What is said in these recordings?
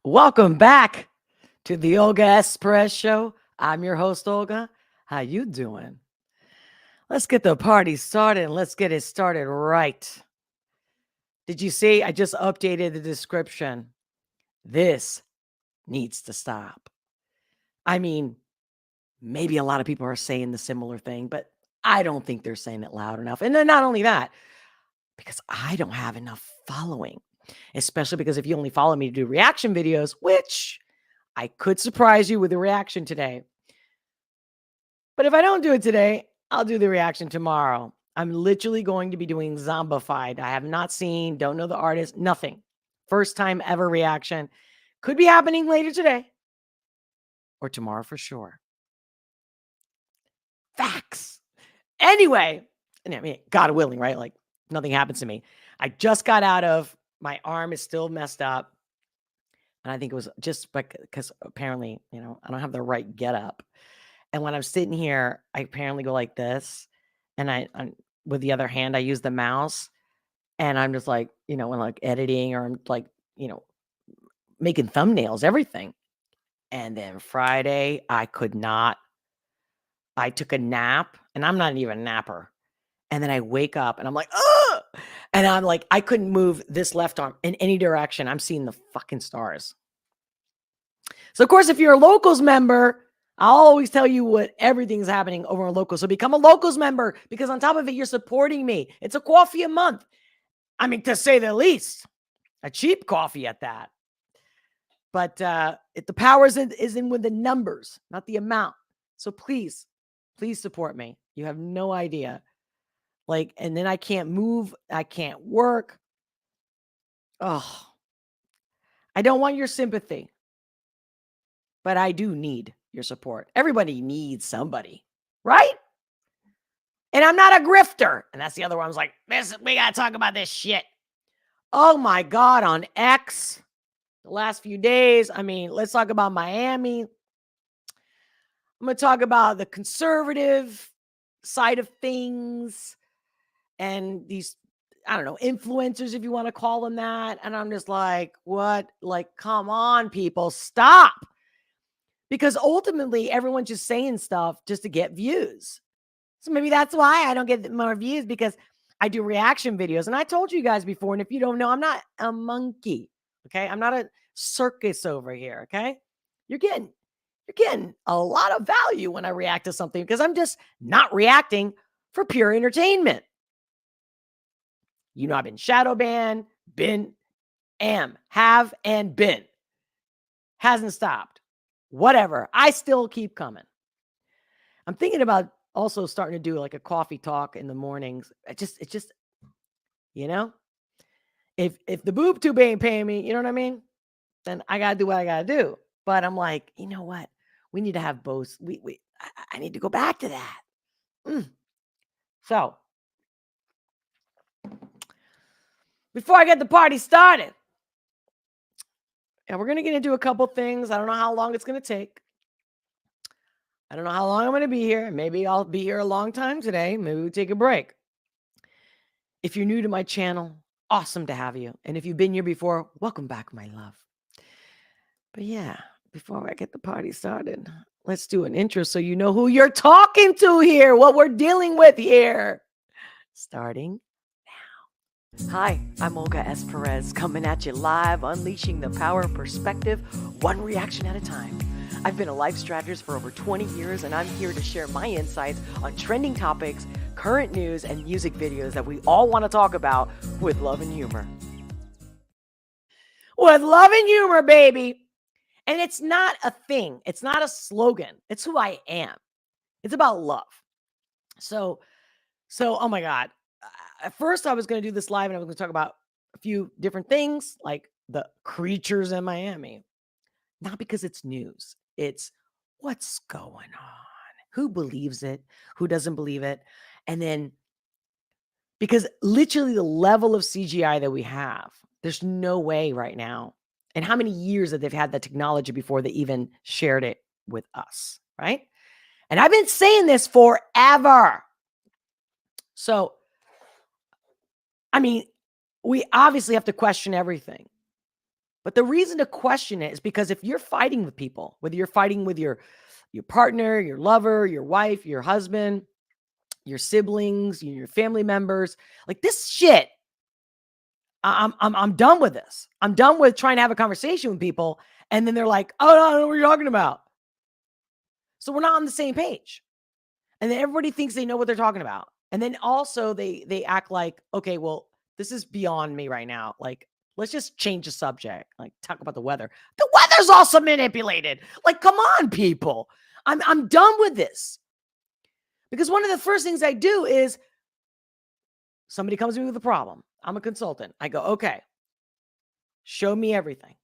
Welcome back to the Olga S Pérez show. I'm your host, Olga. How you doing? Let's get the party started and let's get it started right. Did you see? I just updated the description. This needs to stop. I mean, maybe a lot of people are saying the similar thing, but I don't think they're saying it loud enough. And then not only that, because I don't have enough following, especially because if you only follow me to do reaction videos, which I could surprise you with a reaction today. But if I don't do it today, I'll do the reaction tomorrow. I'm literally going to be doing Zombified. I have not seen, don't know the artist, nothing. First time ever reaction. Could be happening later today or tomorrow for sure. Facts. Anyway, and I mean, God willing, right? Like nothing happens to me. I just got out of, my arm is still messed up. And I think it was just because apparently, I don't have the right get up. And when I'm sitting here, I apparently go like this. And I'm with the other hand, I use the mouse. And I'm just like, when like editing or I'm like, making thumbnails, everything. And then Friday, I could not. I took a nap and I'm not even a napper. And then I wake up and I'm like, oh, and I'm like, I couldn't move this left arm in any direction. I'm seeing the fucking stars. So, of course, if you're a Locals member, I'll always tell you what everything's happening over on Locals. So become a Locals member because on top of it, you're supporting me. It's a coffee a month. I mean, to say the least, a cheap coffee at that. But the power is in with the numbers, not the amount. So please support me. You have no idea. Like, and then I can't move. I can't work. Oh, I don't want your sympathy. But I do need your support. Everybody needs somebody, right? And I'm not a grifter. And that's the other one. I was like, we got to talk about this shit. Oh my God, on X, the last few days. I mean, let's talk about Miami. I'm going to talk about the conservative side of things and these, I don't know, influencers, if you want to call them that. And I'm just like, what? Like, come on, people, stop. Because ultimately, everyone's just saying stuff just to get views. So maybe that's why I don't get more views, because I do reaction videos. And I told you guys before, and if you don't know, I'm not a monkey, okay? I'm not a circus over here, okay? You're getting a lot of value when I react to something because I'm just not reacting for pure entertainment. I've been shadow banned, have, and been. Hasn't stopped. Whatever. I still keep coming. I'm thinking about also starting to do like a coffee talk in the mornings. It's just, if the boob tube ain't paying me, you know what I mean? Then I gotta do what I gotta do. But I'm like, you know what? We need to have both. I need to go back to that. So before I get the party started, and we're gonna get into a couple things. I don't know how long it's gonna take. I don't know how long I'm gonna be here. Maybe I'll be here a long time today. Maybe we take a break. If you're new to my channel, awesome to have you. And if you've been here before, welcome back, my love. But yeah, before I get the party started, let's do an intro so you know who you're talking to here, what we're dealing with here. Starting now. Hi, I'm Olga S. Pérez, coming at you live, unleashing the power of perspective, one reaction at a time. I've been a life strategist for over 20 years, and I'm here to share my insights on trending topics, current news, and music videos that we all want to talk about with love and humor. With love and humor, baby. And it's not a thing. It's not a slogan. It's who I am. It's about love. So, oh my God. At first, I was going to do this live and I was going to talk about a few different things like the creatures in Miami. Not because it's news. It's what's going on. Who believes it? Who doesn't believe it? And then, because literally the level of CGI that we have, there's no way right now. And how many years that they've had the technology before they even shared it with us, right? And I've been saying this forever. So, I mean, we obviously have to question everything. But the reason to question it is because if you're fighting with people, whether you're fighting with your partner, your lover, your wife, your husband, your siblings, your family members, like this shit, I'm done with this. I'm done with trying to have a conversation with people, and then they're like, "Oh, no, I don't know what you're talking about." So we're not on the same page. And then everybody thinks they know what they're talking about. And then also they act like, okay, well, this is beyond me right now. Like, let's just change the subject. Like, talk about the weather. The weather's also manipulated. Like, come on, people. I'm done with this. Because one of the first things I do is somebody comes to me with a problem. I'm a consultant. I go, okay, show me everything.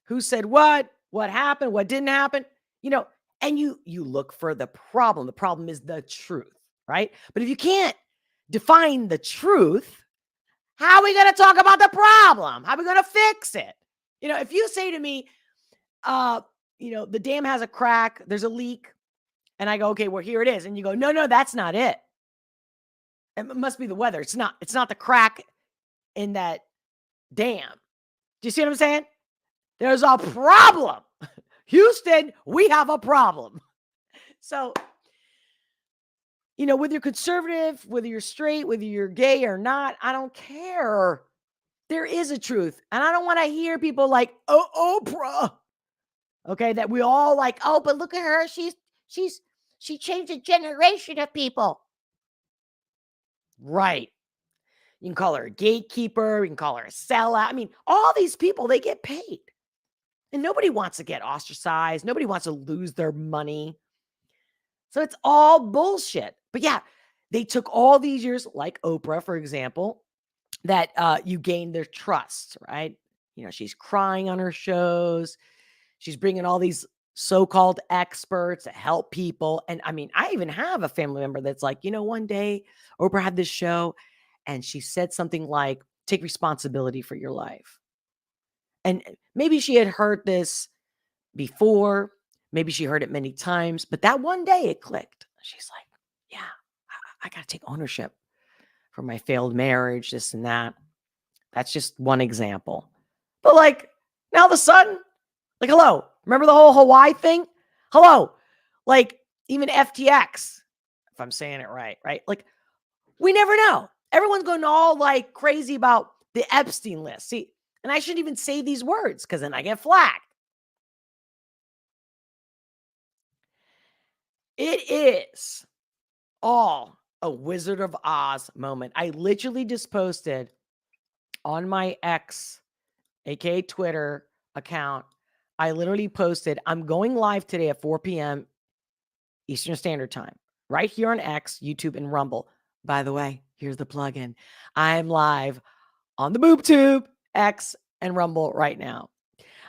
Who said what? What happened? What didn't happen? And you look for the problem. The problem is the truth, right? But if you can't define the truth, how are we going to talk about the problem? How are we going to fix it? If you say to me, the dam has a crack, there's a leak, and I go, okay, well, here it is. And you go, no, that's not it. It must be the weather. It's not the crack in that dam. Do you see what I'm saying? There's a problem. Houston, we have a problem. So, whether you're conservative, whether you're straight, whether you're gay or not, I don't care. There is a truth. And I don't want to hear people like, oh, Oprah. Okay, that we all like, oh, but look at her. She changed a generation of people. Right. You can call her a gatekeeper. You can call her a sellout. I mean, all these people, they get paid. And nobody wants to get ostracized. Nobody wants to lose their money. So it's all bullshit. But yeah, they took all these years, like Oprah, for example, that you gain their trust, right? She's crying on her shows. She's bringing all these so-called experts to help people. And I mean, I even have a family member that's like, one day Oprah had this show and she said something like, take responsibility for your life. And maybe she had heard this before. Maybe she heard it many times, but that one day it clicked. She's like, yeah, I got to take ownership for my failed marriage, this and that. That's just one example. But like, now all of a sudden, like, hello, remember the whole Hawaii thing? Hello, like even FTX, if I'm saying it right? Like, we never know. Everyone's going all like crazy about the Epstein list. See, and I shouldn't even say these words because then I get flagged. It is all a Wizard of Oz moment. I literally just posted on my X, aka Twitter account. I literally posted, I'm going live today at 4 p.m. Eastern Standard Time, right here on X, YouTube, and Rumble. By the way, here's the plugin. I'm live on the BoobTube, X, and Rumble right now.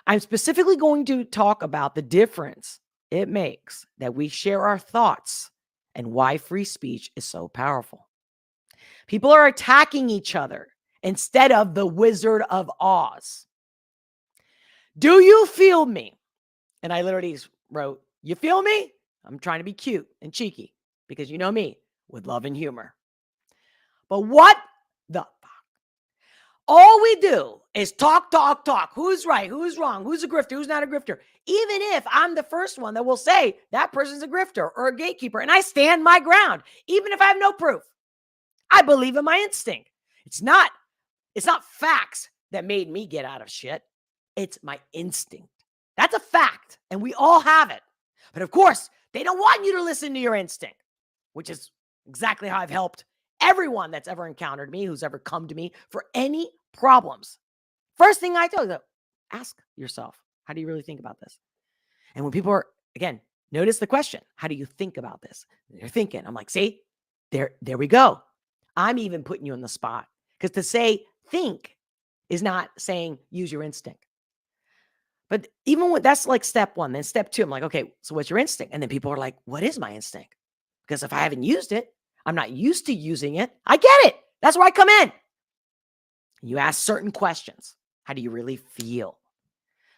I'm specifically going to talk about the difference it makes that we share our thoughts and why free speech is so powerful. People are attacking each other instead of the Wizard of Oz. Do you feel me? And I literally wrote, you feel me? I'm trying to be cute and cheeky because you know me with love and humor. But what the fuck? All we do is talk. Who's right? Who's wrong? Who's a grifter? Who's not a grifter? Even if I'm the first one that will say that person's a grifter or a gatekeeper, and I stand my ground, even if I have no proof. I believe in my instinct. It's not facts that made me get out of shit. It's my instinct. That's a fact, and we all have it. But of course, they don't want you to listen to your instinct, which is exactly how I've helped everyone that's ever encountered me, who's ever come to me for any problems. First thing I tell you, ask yourself, how do you really think about this? And when people are, again, notice the question, how do you think about this? They're thinking. I'm like, see, there we go. I'm even putting you on the spot because to say think is not saying use your instinct. But even when that's like step one, then step two, I'm like, okay, so what's your instinct? And then people are like, what is my instinct? Because if I haven't used it, I'm not used to using it. I get it. That's where I come in. You ask certain questions. How do you really feel?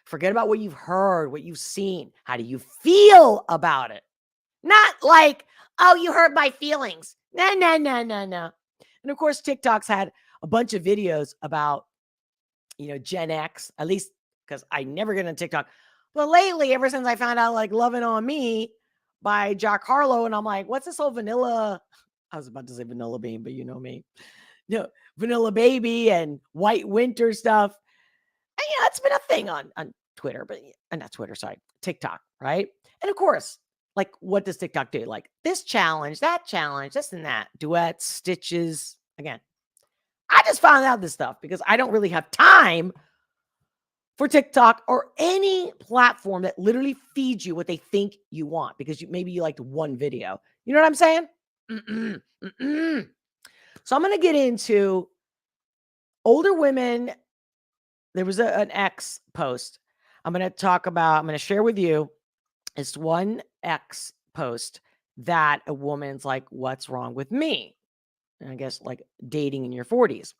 Forget about what you've heard, what you've seen. How do you feel about it? Not like, oh, you hurt my feelings. No. And of course, TikTok's had a bunch of videos about, Gen X, at least because I never get on TikTok. But lately, ever since I found out like Loving on Me by Jack Harlow, and I'm like, what's this whole vanilla? I was about to say Vanilla Bean, but you know me. No, Vanilla Baby and White Winter stuff. And, it's been a thing on Twitter, but not Twitter, sorry, TikTok, right? And of course, like, what does TikTok do? Like this challenge, this and that, duets, stitches. Again, I just found out this stuff because I don't really have time for TikTok or any platform that literally feeds you what they think you want because maybe you liked one video. You know what I'm saying? So I'm going to get into older women. There was an X post. I'm going to share with you this one X post that a woman's like, what's wrong with me? And I guess like dating in your 40s.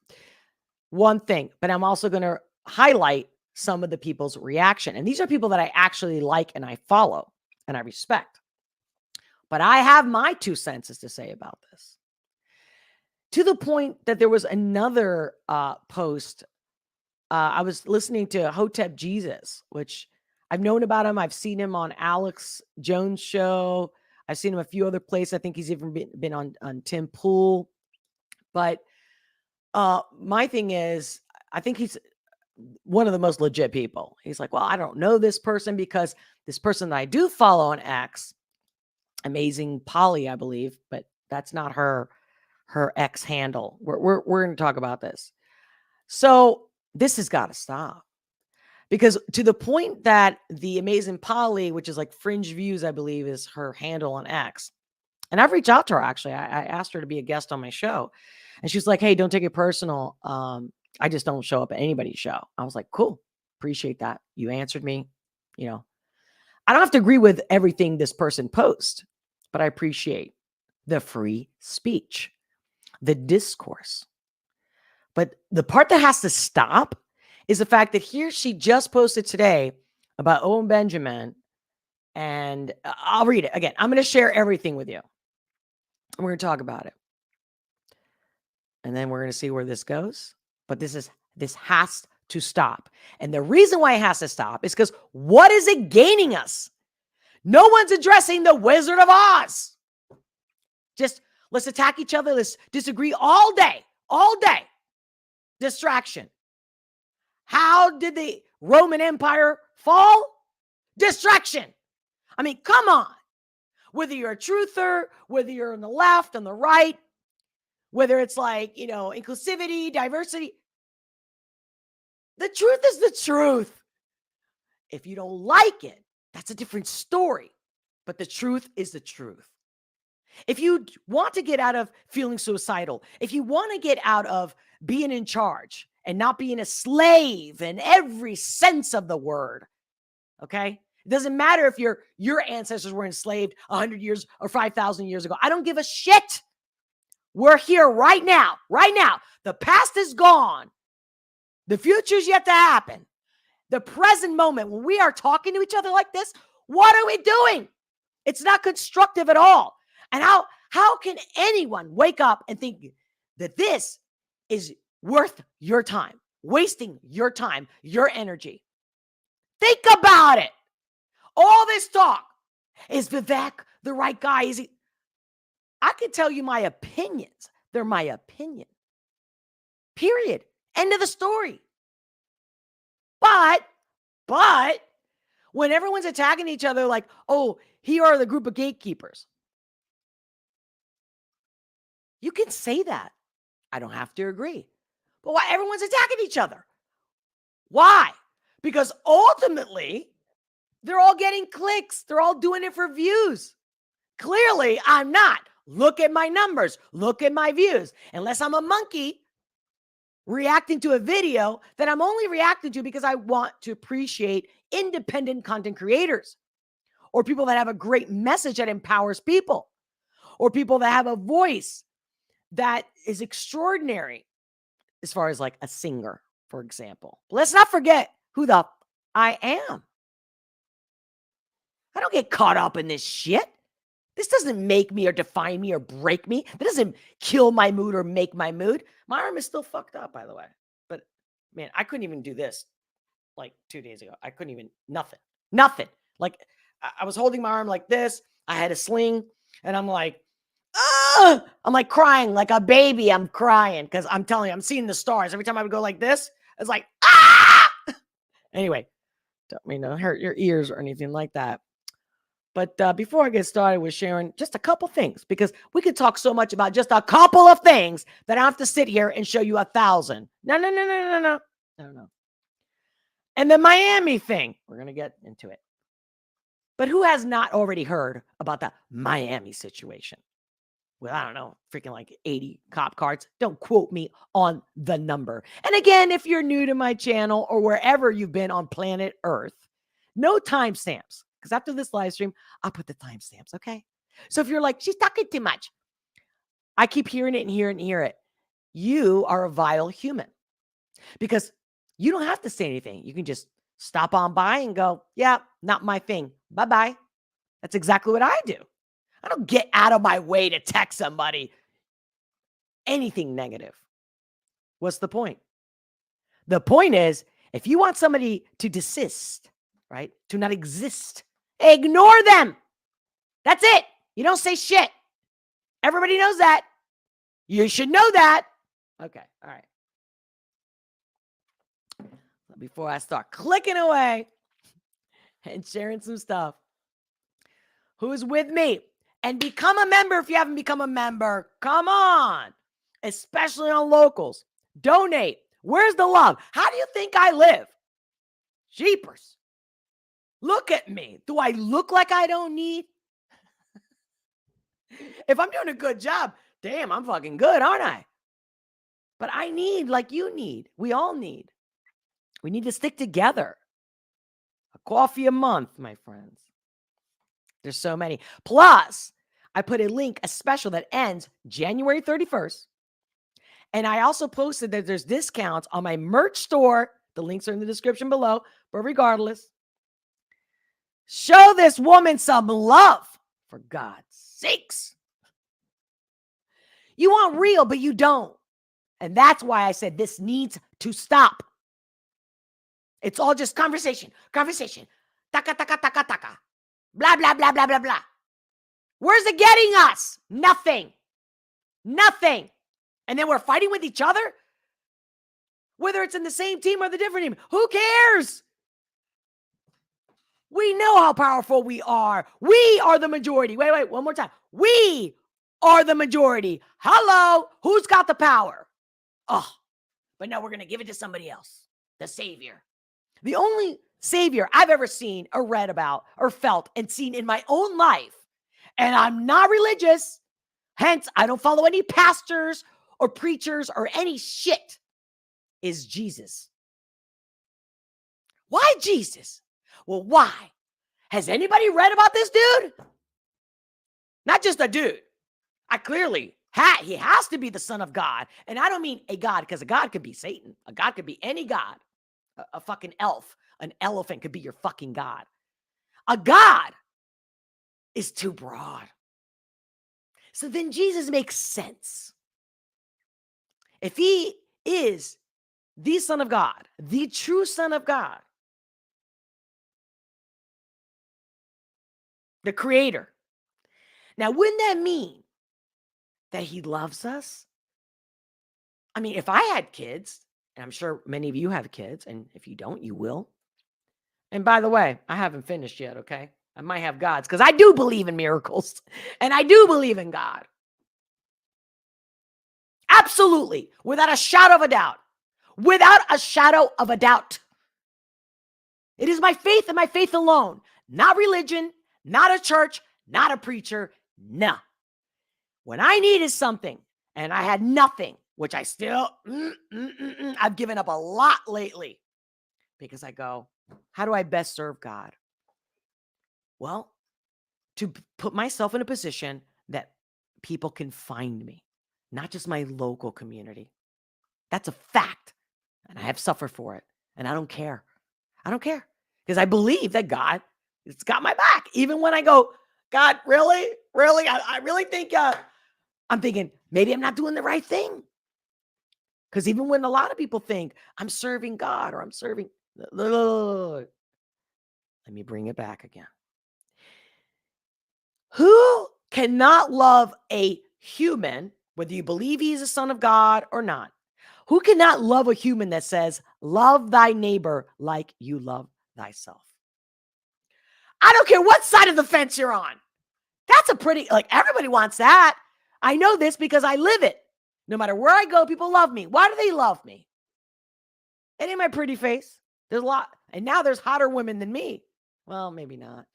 One thing, but I'm also going to highlight some of the people's reaction. And these are people that I actually like and I follow and I respect. But I have my 2 cents to say about this. To the point that there was another post. I was listening to Hotep Jesus, which I've known about him. I've seen him on Alex Jones' show. I've seen him a few other places. I think he's even been on Tim Pool. But my thing is, I think he's one of the most legit people. He's like, well, I don't know this person because this person that I do follow on X, Amazing Polly, I believe, but that's not her X handle. We're going to talk about this. So this has got to stop. Because to the point that the Amazing Polly, which is like Fringe Views, I believe is her handle on X. And I've reached out to her, actually. I asked her to be a guest on my show. And she's like, hey, don't take it personal. I just don't show up at anybody's show. I was like, cool. Appreciate that. You answered me. I don't have to agree with everything this person posts, but I appreciate the free speech, the discourse. But the part that has to stop is the fact that she just posted today about Owen Benjamin. And I'll read it again. I'm going to share everything with you. And we're going to talk about it. And then we're going to see where this goes. But this has to stop. And the reason why it has to stop is because what is it gaining us? No one's addressing the Wizard of Oz. Just let's attack each other. Let's disagree all day. Distraction. How did the Roman Empire fall? Distraction. I mean, come on. Whether you're a truther, whether you're on the left, on the right, whether it's like, inclusivity, diversity. The truth is the truth. If you don't like it, that's a different story. But the truth is the truth. If you want to get out of feeling suicidal, if you want to get out of being in charge and not being a slave in every sense of the word, okay? It doesn't matter if your ancestors were enslaved 100 years or 5,000 years ago. I don't give a shit. We're here right now. The past is gone. The future's yet to happen. The present moment, when we are talking to each other like this, what are we doing? It's not constructive at all. And how can anyone wake up and think that this is worth your time, wasting your time, your energy? Think about it. All this talk, is Vivek the right guy? Is he? I can tell you my opinions. They're my opinion. Period. End of the story. But when everyone's attacking each other like, oh, here are the group of gatekeepers. You can say that. I don't have to agree. But why everyone's attacking each other? Why? Because ultimately, they're all getting clicks. They're all doing it for views. Clearly, I'm not. Look at my numbers. Look at my views. Unless I'm a monkey reacting to a video that I'm only reacting to because I want to appreciate independent content creators or people that have a great message that empowers people or people that have a voice that is extraordinary as far as like a singer, for example. Let's not forget who the I am. I don't get caught up in this shit. This doesn't make me or define me or break me. That doesn't kill my mood or make my mood. My arm is still fucked up, by the way. But man, I couldn't even do this. like 2 days ago. I couldn't even, nothing. Like I was holding my arm like this. I had a sling and I'm like, ah! I'm like crying like a baby. I'm crying because I'm telling you, I'm seeing the stars. Every time I would go like this, it's like, ah! Anyway, don't mean to hurt your ears or anything like that. But before I get started with sharing just a couple things, because we could talk so much about just a couple of things that I have to sit here and show you 1,000. No. And the Miami thing, we're going to get into it. But who has not already heard about the Miami situation? Well, I don't know, freaking like 80 cop cars. Don't quote me on the number. And again, if you're new to my channel or wherever you've been on planet Earth, no timestamps. Because after this live stream, I'll put the timestamps, okay? So if you're like, she's talking too much, I keep hearing it and hear it. You are a vile human. Because you don't have to say anything. You can just stop on by and go, yeah, not my thing. Bye-bye. That's exactly what I do. I don't get out of my way to text somebody anything negative. What's the point? The point is, if you want somebody to desist, right, to not exist, ignore them. That's it. You don't say shit. Everybody knows that. You should know that. Okay, all right. Before I start clicking away and sharing some stuff, who's with me? And become a member if you haven't become a member. Come on. Especially on locals. Donate. Where's the love? How do you think I live? Jeepers. Look at me. Do I look like I don't need? If I'm doing a good job, damn, I'm fucking good, aren't I? But I need like you need. We all need. We need to stick together. A coffee a month, my friends. There's so many. Plus, I put a link, a special that ends January 31st. And I also posted that there's discounts on my merch store. The links are in the description below. But regardless, show this woman some love, for God's sakes. You want real, but you don't. And that's why I said this needs to stop. It's all just conversation. Taka, taka, taka, taka. Blah, blah, blah, blah, blah, blah. Where's it getting us? Nothing. And then we're fighting with each other? Whether it's in the same team or the different team. Who cares? We know how powerful we are. We are the majority. Wait, one more time. We are the majority. Hello? Who's got the power? Oh, but now we're going to give it to somebody else. The savior. The only savior I've ever seen or read about or felt and seen in my own life, and I'm not religious, hence I don't follow any pastors or preachers or any shit, is Jesus. Why Jesus? Well, why? Has anybody read about this dude? Not just a dude. He has to be the son of God. And I don't mean a God, because a God could be Satan. A God could be any God. A fucking elf. An elephant could be your fucking God. A God is too broad. So then Jesus makes sense. If he is the Son of God, the true Son of God, the Creator, now wouldn't that mean that he loves us? I mean, if I had kids, and I'm sure many of you have kids, and if you don't, you will. And by the way, I haven't finished yet, okay? I might have gods, because I do believe in miracles, and I do believe in God. Absolutely, without a shadow of a doubt. Without a shadow of a doubt. It is my faith and my faith alone. Not religion, not a church, not a preacher, no. When I needed something, and I had nothing, which I still, I've given up a lot lately, because I go, how do I best serve God? Well, to put myself in a position that people can find me, not just my local community. That's a fact. And I have suffered for it. And I don't care. I don't care. Because I believe that God has got my back. Even when I go, God, really? Really? I really think, I'm thinking, maybe I'm not doing the right thing. Because even when a lot of people think I'm serving God or I'm serving, Let me bring it back again. Who cannot love a human, whether you believe he's a son of God or not? Who cannot love a human that says, love thy neighbor like you love thyself? I don't care what side of the fence you're on. That's a pretty, everybody wants that. I know this because I live it. No matter where I go, people love me. Why do they love me? It ain't my pretty face. There's a lot. And now there's hotter women than me. Well, maybe not.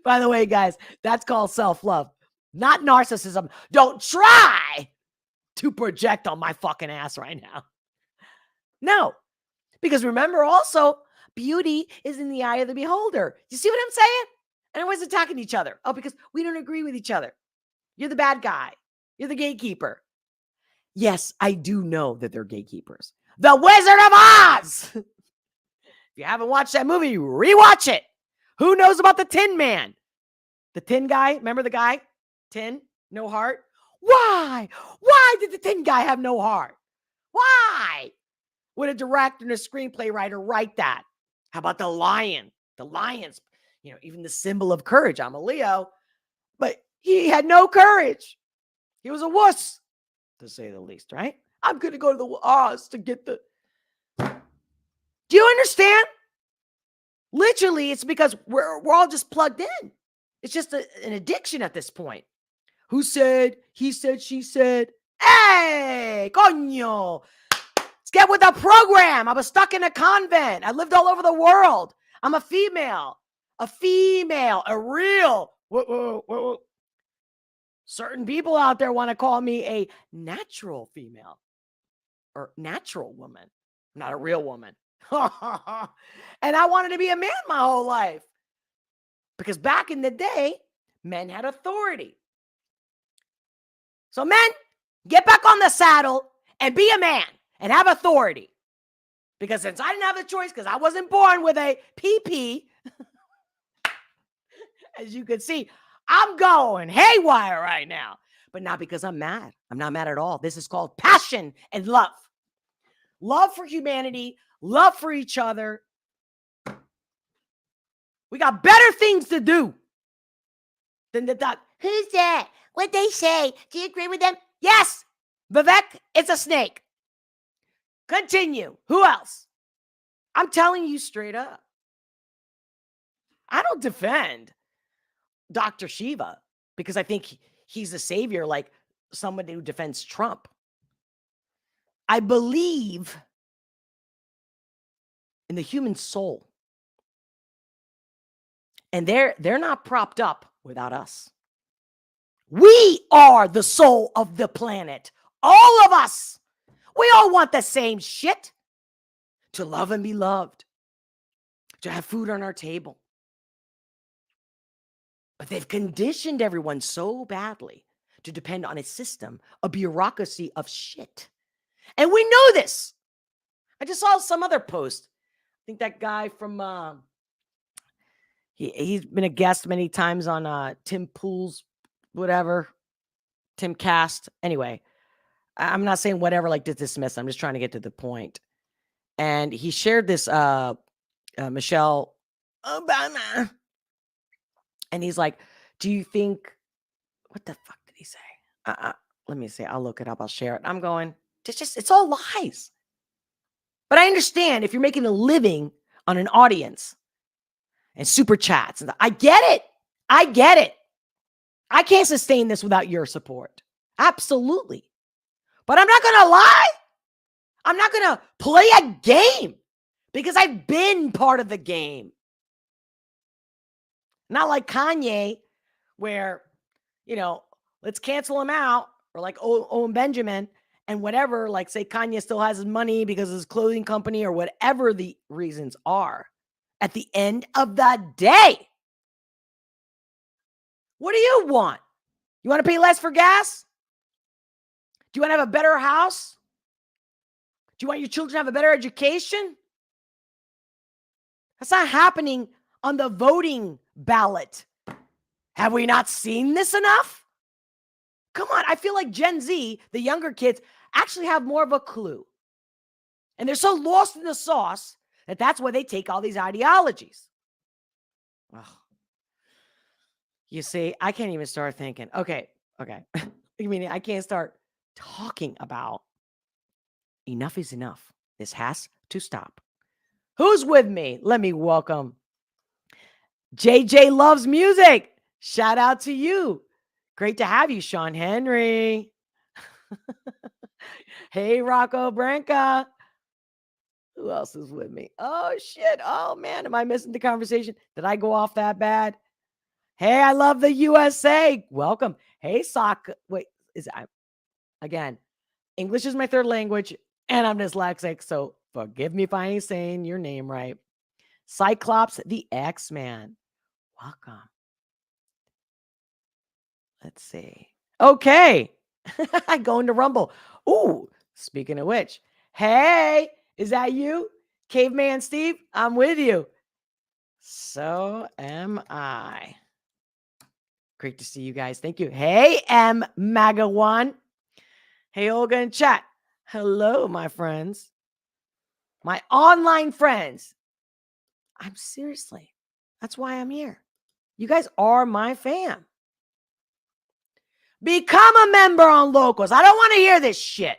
By the way, guys, that's called self-love, not narcissism. Don't try to project on my fucking ass right now. No, because remember also, beauty is in the eye of the beholder. You see what I'm saying? And everyone's attacking each other. Oh, because we don't agree with each other. You're the bad guy. You're the gatekeeper. Yes, I do know that they're gatekeepers. The Wizard of Oz. If you haven't watched that movie, rewatch it. Who knows about the Tin Man? The Tin Guy? Remember the guy? Tin? No heart? Why? Why did the Tin Guy have no heart? Why would a director and a screenplay writer write that? How about the lion? The lion's, even the symbol of courage. I'm a Leo, but he had no courage. He was a wuss, to say the least, right? I'm going to go to the Oz to get the... Do you understand? Literally, it's because we're all just plugged in. It's just an addiction at this point. Who said, he said, she said, hey, coño, let's get with the program. I was stuck in a convent. I lived all over the world. I'm a female, a real, whoa. Certain people out there want to call me a natural female or natural woman, not a real woman. And I wanted to be a man my whole life because back in the day, men had authority. So men, get back on the saddle and be a man and have authority. Because since I didn't have the choice, because I wasn't born with a PP, as you can see, I'm going haywire right now. But not because I'm mad. I'm not mad at all. This is called passion and love. Love for humanity, love for each other. We got better things to do than the duck. Who's that? What'd they say? Do you agree with them? Yes. Vivek, it's a snake. Continue. Who else? I'm telling you straight up. I don't defend Dr. Shiva because I think he's a savior like somebody who defends Trump. I believe in the human soul. And they're not propped up without us. We are the soul of the planet. All of us. We all want the same shit. To love and be loved. To have food on our table. But they've conditioned everyone so badly to depend on a system, a bureaucracy of shit. And we know this. I just saw some other post. I think that guy from... He's been a guest many times on Tim Pool's whatever, Tim Cast. Anyway, I'm not saying whatever like to dismiss. I'm just trying to get to the point. And he shared this Michelle Obama. And he's like, do you think, what the fuck did he say? Let me see. I'll look it up. I'll share it. I'm going, it's all lies. But I understand if you're making a living on an audience and super chats. And I get it. I can't sustain this without your support. Absolutely. But I'm not going to lie. I'm not going to play a game because I've been part of the game. Not like Kanye where, let's cancel him out or like Owen Benjamin and whatever, like say Kanye still has his money because of his clothing company or whatever the reasons are. At the end of the day, what do you want? You want to pay less for gas? Do you want to have a better house? Do you want your children to have a better education? That's not happening on the voting ballot. Have we not seen this enough? Come on, I feel like Gen Z, the younger kids, actually have more of a clue. And they're so lost in the sauce that that's why they take all these ideologies. Ugh. You see, I can't even start thinking. Okay. I mean, I can't start talking about enough is enough. This has to stop. Who's with me? Let me welcome JJ Loves Music. Shout out to you. Great to have you, Sean Henry. Hey, Rocco Branca. Who else is with me? Oh, shit. Oh, man. Am I missing the conversation? Did I go off that bad? Hey, I love the USA. Welcome. Hey, Sock. Wait, again, English is my third language and I'm dyslexic. So forgive me if I ain't saying your name right. Cyclops, the X-Man. Welcome. Let's see. Okay. Going to Rumble. Ooh, speaking of which, hey, is that you? Caveman Steve, I'm with you. So am I. Great to see you guys. Thank you. Hey, M Maga One. Hey, Olga in chat. Hello, my friends. My online friends. I'm seriously. That's why I'm here. You guys are my fam. Become a member on Locals. I don't want to hear this shit.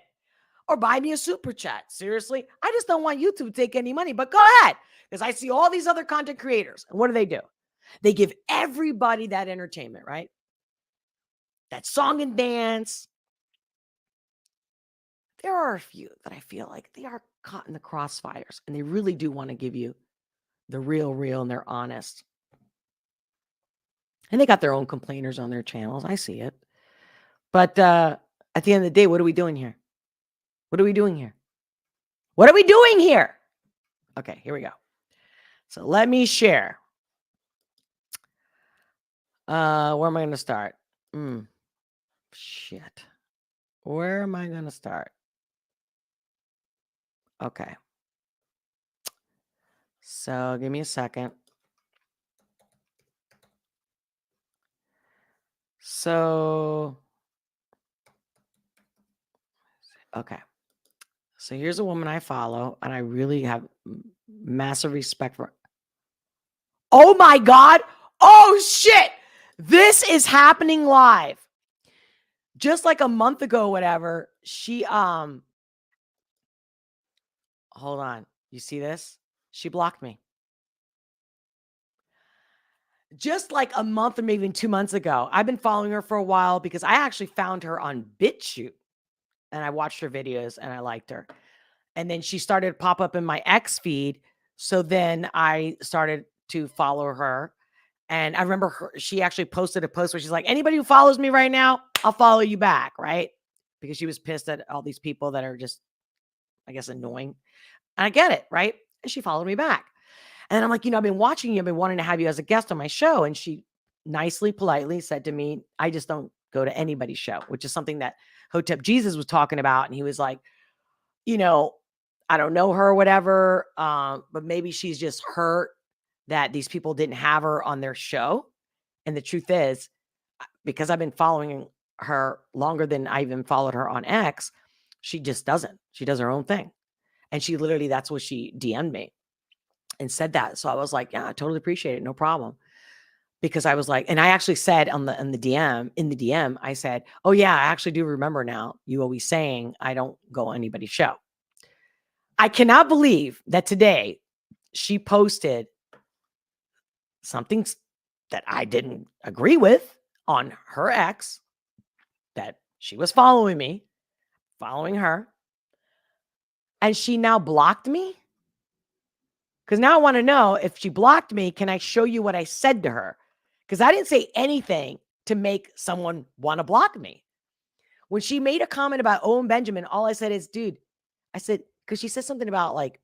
Or buy me a super chat. Seriously. I just don't want YouTube to take any money, but go ahead. Because I see all these other content creators. And what do? They give everybody that entertainment, right? That song and dance. There are a few that I feel like they are caught in the crossfires. And they really do want to give you the real, and they're honest. And they got their own complainers on their channels. I see it. But at the end of the day, what are we doing here? What are we doing here? What are we doing here? Okay, here we go. So let me share. Where am I going to start? Shit. Where am I going to start? Okay. So give me a second. So, okay. So here's a woman I follow, and I really have massive respect for. Oh my God. Oh shit. This is happening live. Just like a month ago, whatever, she, hold on. You see this? She blocked me. Just like a month or maybe even 2 months ago. I've been following her for a while because I actually found her on BitChute and I watched her videos and I liked her. And then she started to pop up in my X feed. So then I started to follow her. And I remember she actually posted a post where she's like, anybody who follows me right now, I'll follow you back, right? Because she was pissed at all these people that are just, I guess, annoying. And I get it, right? And she followed me back. And I'm like, I've been watching you. I've been wanting to have you as a guest on my show. And she nicely, politely said to me, I just don't go to anybody's show, which is something that Hotep Jesus was talking about. And he was like, I don't know her or whatever, but maybe she's just hurt that these people didn't have her on their show. And the truth is, because I've been following her longer than I even followed her on X, she just doesn't. She does her own thing. And she literally, that's what she DM'd me and said that. So I was like, yeah, I totally appreciate it. No problem. Because I was like, and I actually said in the DM, I said, oh yeah, I actually do remember now you always saying I don't go on anybody's show. I cannot believe that today she posted something that I didn't agree with on her ex, that she was following her, and she now blocked me. Because now I want to know, if she blocked me, can I show you what I said to her? Because I didn't say anything to make someone want to block me. When she made a comment about Owen Benjamin, all I said is, dude, I said, because she said something about like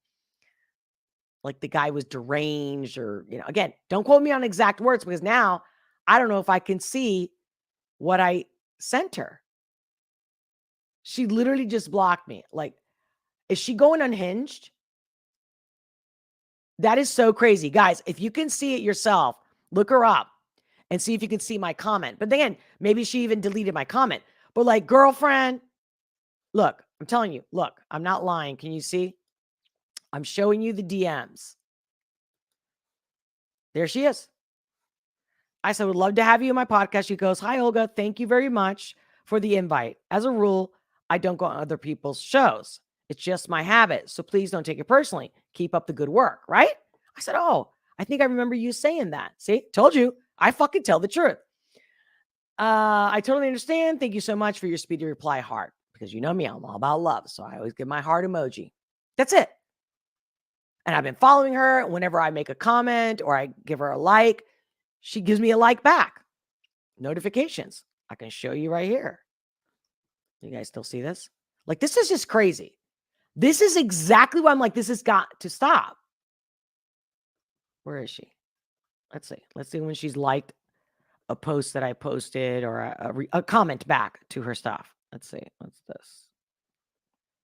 the guy was deranged, or, again, don't quote me on exact words, because now I don't know if I can see what I sent her. She literally just blocked me. Like, is she going unhinged? That is so crazy. Guys, if you can see it yourself, look her up and see if you can see my comment. But then maybe she even deleted my comment. But like, girlfriend, look, I'm telling you, look, I'm not lying. Can you see? I'm showing you the DMs. There she is. I said, would love to have you in my podcast. She goes, hi, Olga. Thank you very much for the invite. As a rule, I don't go on other people's shows. It's just my habit. So please don't take it personally. Keep up the good work, right? I said, oh, I think I remember you saying that. See, told you. I fucking tell the truth. I totally understand. Thank you so much for your speedy reply, heart. Because you know me, I'm all about love. So I always give my heart emoji. That's it. And I've been following her. Whenever I make a comment or I give her a like, she gives me a like back. Notifications. I can show you right here. You guys still see this? Like, this is just crazy. This is exactly why I'm like, this has got to stop. Where is she? Let's see. Let's see when she's liked a post that I posted or a comment back to her stuff. Let's see. What's this?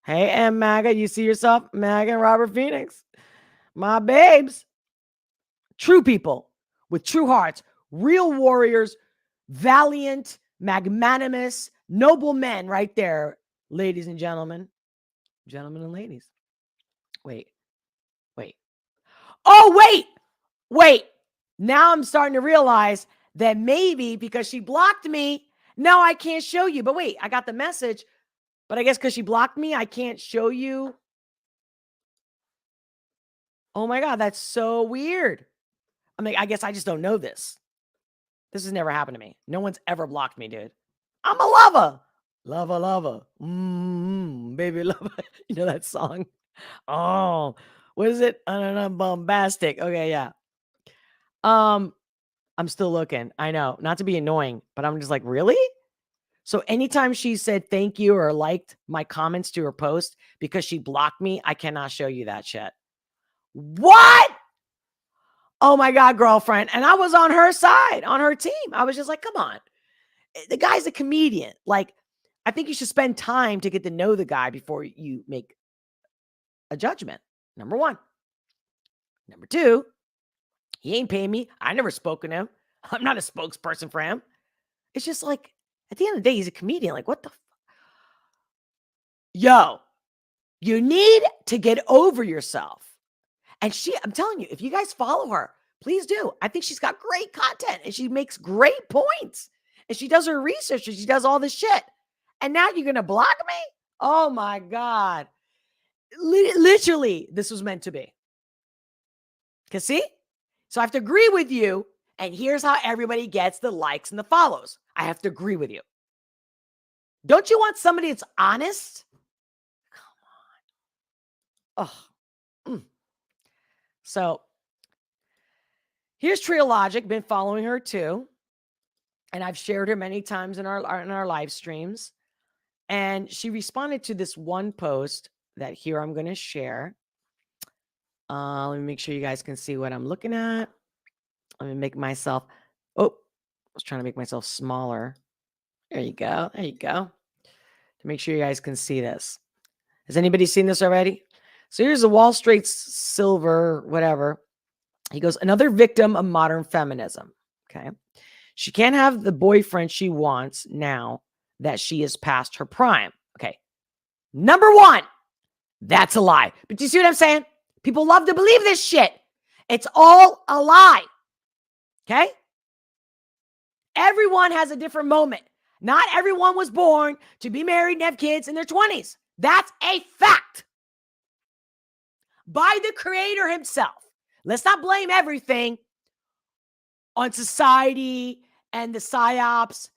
Hey, M. MAGA, you see yourself? MAGA and Robert Phoenix. My babes. True people with true hearts. Real warriors. Valiant, magnanimous, noble men right there, ladies and gentlemen. Gentlemen and ladies. Wait. Oh, wait. Now I'm starting to realize that maybe because she blocked me, no, I can't show you. But wait, I got the message. But I guess because she blocked me, I can't show you. Oh my God, that's so weird. I mean, I guess I just don't know this. This has never happened to me. No one's ever blocked me, dude. I'm a lover. Lover. Baby lover. You know that song? Oh, what is it? I don't know. Bombastic. Okay, yeah. I'm still looking. I know. Not to be annoying, but I'm just like, really? So anytime she said thank you or liked my comments to her post because she blocked me, I cannot show you that shit. What? Oh my God, girlfriend. And I was on her side, on her team. I was just like, come on. The guy's a comedian. Like, I think you should spend time to get to know the guy before you make a judgment. Number one. Number two, he ain't paying me. I never spoken to him. I'm not a spokesperson for him. It's just like, at the end of the day, he's a comedian. Like, what the Yo, you need to get over yourself. And I'm telling you, if you guys follow her, please do. I think she's got great content and she makes great points. And she does her research and she does all this shit. And now you're going to block me? Oh my God. Literally, this was meant to be. Because see? So I have to agree with you. And here's how everybody gets the likes and the follows. I have to agree with you. Don't you want somebody that's honest? Come on. Oh. So here's Triologic. Been following her too. And I've shared her many times in our live streams. And she responded to this one post that here I'm going to share. Let me make sure you guys can see what I'm looking at. Let me make myself, I was trying to make myself smaller. There you go. To make sure you guys can see this. Has anybody seen this already? So here's the Wall Street Silver, whatever. He goes, another victim of modern feminism. Okay. She can't have the boyfriend she wants now that she is past her prime. Okay. Number one, that's a lie. But do you see what I'm saying? People love to believe this shit. It's all a lie. Okay? Everyone has a different moment. Not everyone was born to be married and have kids in their 20s. That's a fact. By the creator himself. Let's not blame everything on society and the psyops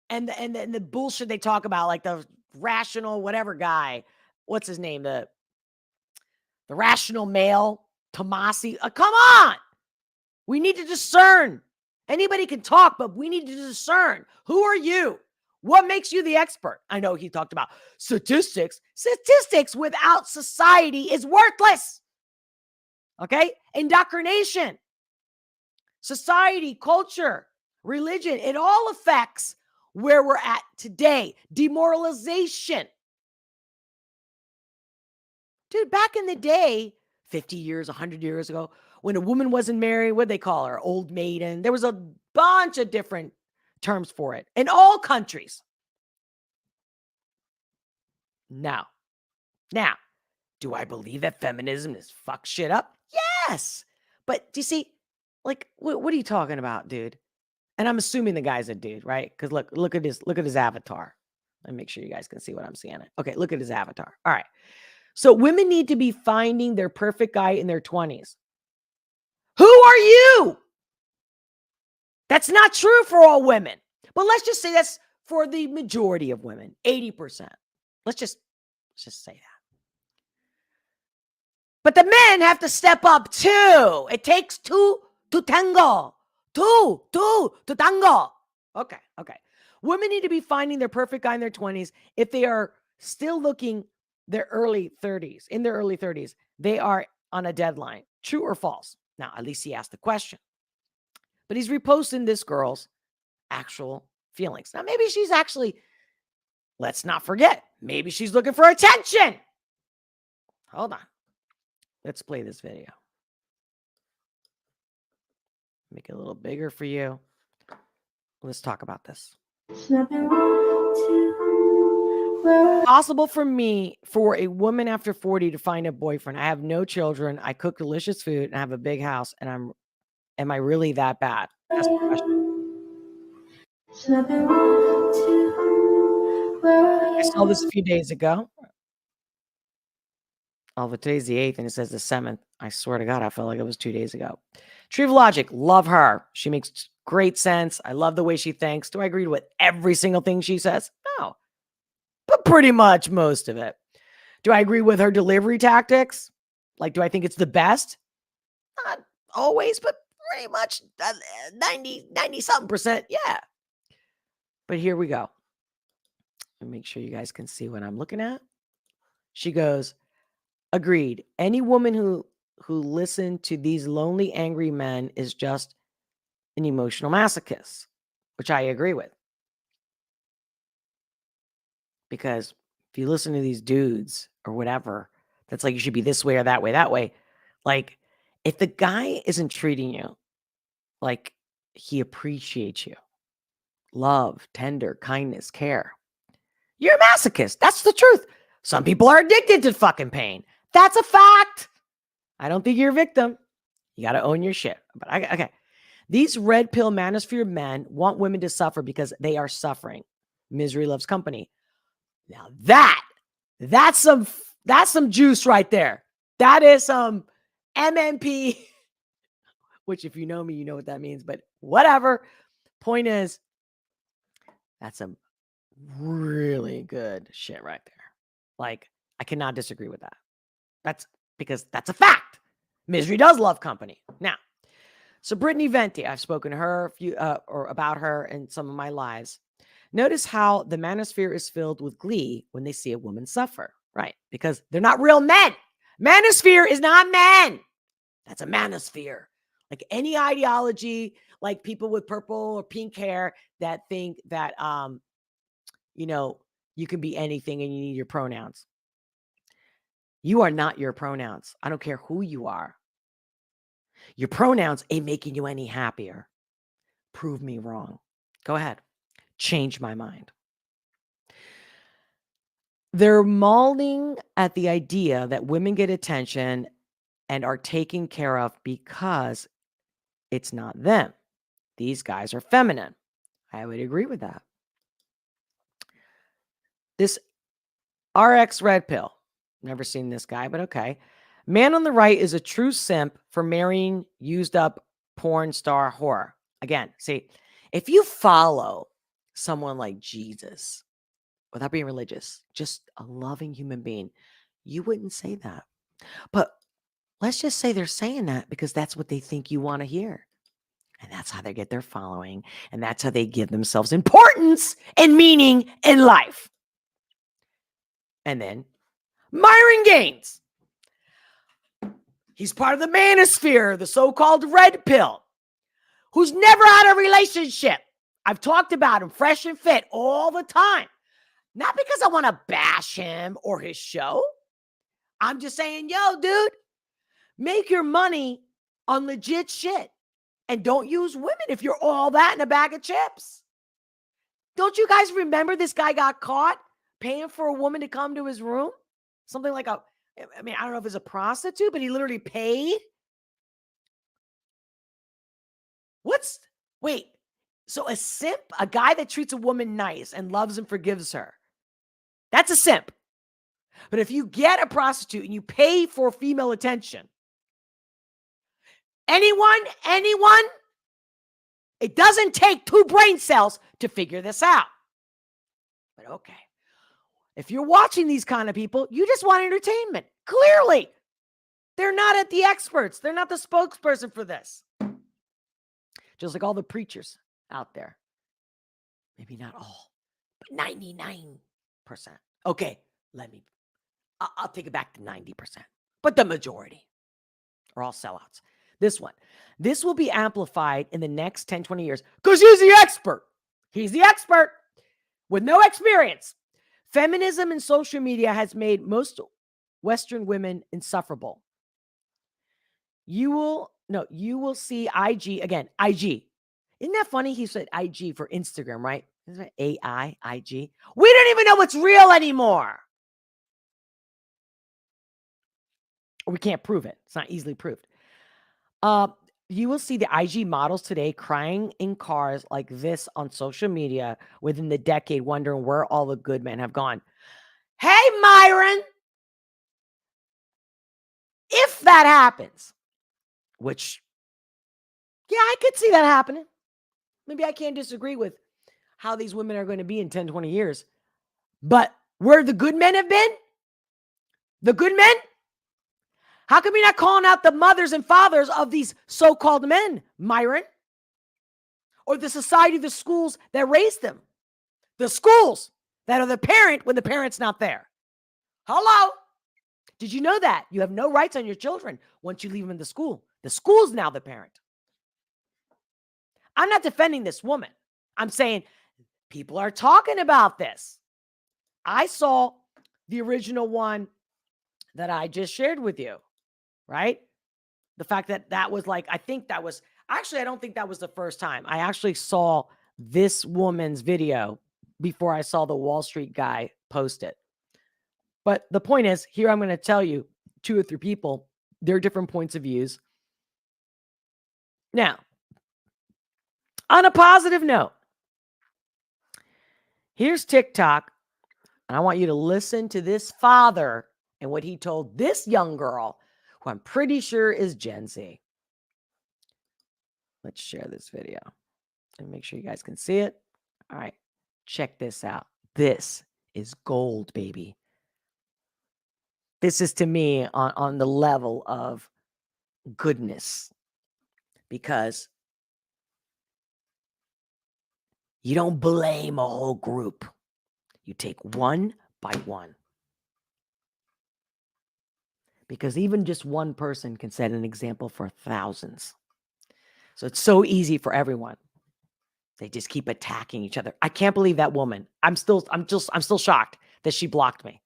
and the bullshit they talk about, like the rational whatever guy. What's his name? The rational male, Tomasi. Come on. We need to discern. Anybody can talk, but we need to discern. Who are you? What makes you the expert? I know he talked about statistics. Statistics without society is worthless. Okay? Indoctrination, society, culture, religion, it all affects where we're at today. Demoralization. Dude, back in the day, 50 years, 100 years ago, when a woman wasn't married, what'd they call her? Old maiden. There was a bunch of different terms for it in all countries. Now, Do I believe that feminism is fuck shit up? Yes. But do you see, like, what are you talking about, dude? And I'm assuming the guy's a dude, right? Because look at his avatar. Let me make sure you guys can see what I'm seeing. Okay, look at his avatar. All right. So women need to be finding their perfect guy in their 20s. Who are you? That's not true for all women. But let's just say that's for the majority of women, 80%. Let's just say that. But the men have to step up too. It takes two to tango. Two to tango. Okay. Women need to be finding their perfect guy in their 20s. If they are still looking in their early 30s, they are on a deadline. True or false? Now, at least he asked the question. But he's reposting this girl's actual feelings. Now, maybe she's actually, let's not forget, maybe she's looking for attention. Hold on. Let's play this video. Make it a little bigger for you. Let's talk about this. Possible for a woman after 40 to find a boyfriend. I have no children. I cook delicious food and I have a big house. And am I really that bad? That's the question. I saw this a few days ago. Oh, today's the 8th and it says the 7th. I swear to God, I felt like it was 2 days ago. Tree of Logic, love her. She makes great sense. I love the way she thinks. Do I agree with every single thing she says? No. But pretty much most of it. Do I agree with her delivery tactics? Like, do I think it's the best? Not always, but pretty much 90-something%. Yeah. But here we go. Let me make sure you guys can see what I'm looking at. She goes, agreed. Any woman who listened to these lonely, angry men is just an emotional masochist, which I agree with. Because if you listen to these dudes or whatever, that's like you should be this way or that way. Like, if the guy isn't treating you like he appreciates you, love, tender, kindness, care, you're a masochist. That's the truth. Some people are addicted to fucking pain. That's a fact. I don't think you're a victim. You got to own your shit. But okay. These red pill manosphere men want women to suffer because they are suffering. Misery loves company. Now that's some juice right there. That is some MMP, which if you know me, you know what that means, but whatever. Point is, that's some really good shit right there. Like, I cannot disagree with that. That's because that's a fact. Misery does love company. Now, so Brittany Venti, I've spoken to her or about her in some of my lives. Notice how the manosphere is filled with glee when they see a woman suffer, right? Because they're not real men. Manosphere is not men. That's a manosphere. Like any ideology, like people with purple or pink hair that think that, you can be anything and you need your pronouns. You are not your pronouns. I don't care who you are. Your pronouns ain't making you any happier. Prove me wrong. Go ahead. Change my mind. They're mauling at the idea that women get attention and are taken care of because it's not them. These guys are feminine. I would agree with that. This RX Red Pill. Never seen this guy, but okay. Man on the right is a true simp for marrying used up porn star whore. Again, see, if you follow someone like Jesus, without being religious, just a loving human being, you wouldn't say that. But let's just say they're saying that because that's what they think you want to hear. And that's how they get their following. And that's how they give themselves importance and meaning in life. And then Myron Gaines. He's part of the manosphere, the so-called red pill, who's never had a relationship. I've talked about him, fresh and fit, all the time. Not because I want to bash him or his show. I'm just saying, yo, dude, make your money on legit shit. And don't use women if you're all that in a bag of chips. Don't you guys remember this guy got caught paying for a woman to come to his room? Something like I mean, I don't know if it's a prostitute, but he literally paid. Wait, so a simp, a guy that treats a woman nice and loves and forgives her, that's a simp. But if you get a prostitute and you pay for female attention, anyone, it doesn't take 2 brain cells to figure this out. But okay, if you're watching these kind of people, you just want entertainment. Clearly, they're not the experts. They're not the spokesperson for this. Just like all the preachers out there. Maybe not all, but 99%. Okay, I'll take it back to 90%. But the majority are all sellouts. This will be amplified in the next 10, 20 years because he's the expert. He's the expert with no experience. Feminism and social media has made most Western women insufferable. You will see IG again. IG. Isn't that funny? He said IG for Instagram, right? Isn't it AI, IG? We don't even know what's real anymore. Or we can't prove it. It's not easily proved. You will see the IG models today crying in cars like this on social media within the decade, wondering where all the good men have gone. Hey, Myron, if that happens, which, yeah, I could see that happening. Maybe I can't disagree with how these women are going to be in 10, 20 years. But where the good men have been? The good men? How come you're not calling out the mothers and fathers of these so-called men, Myron? Or the society, the schools that raised them? The schools that are the parent when the parent's not there. Hello? Did you know that? You have no rights on your children once you leave them in the school. The school's now the parent. I'm not defending this woman. I'm saying people are talking about this. I saw the original one that I just shared with you, right? The fact that was like, I don't think that was the first time. I actually saw this woman's video before I saw the Wall Street guy post it. But the point is, here I'm going to tell you 2 or 3 people, their different points of views. Now, on a positive note, here's TikTok, and I want you to listen to this father and what he told this young girl, who I'm pretty sure is Gen Z. Let's share this video and make sure you guys can see it. All right, check this out. This is gold, baby. This is, to me, on the level of goodness, because you don't blame a whole group. You take one by one. Because even just one person can set an example for thousands. So it's so easy for everyone. They just keep attacking each other. I can't believe that woman. I'm still shocked that she blocked me.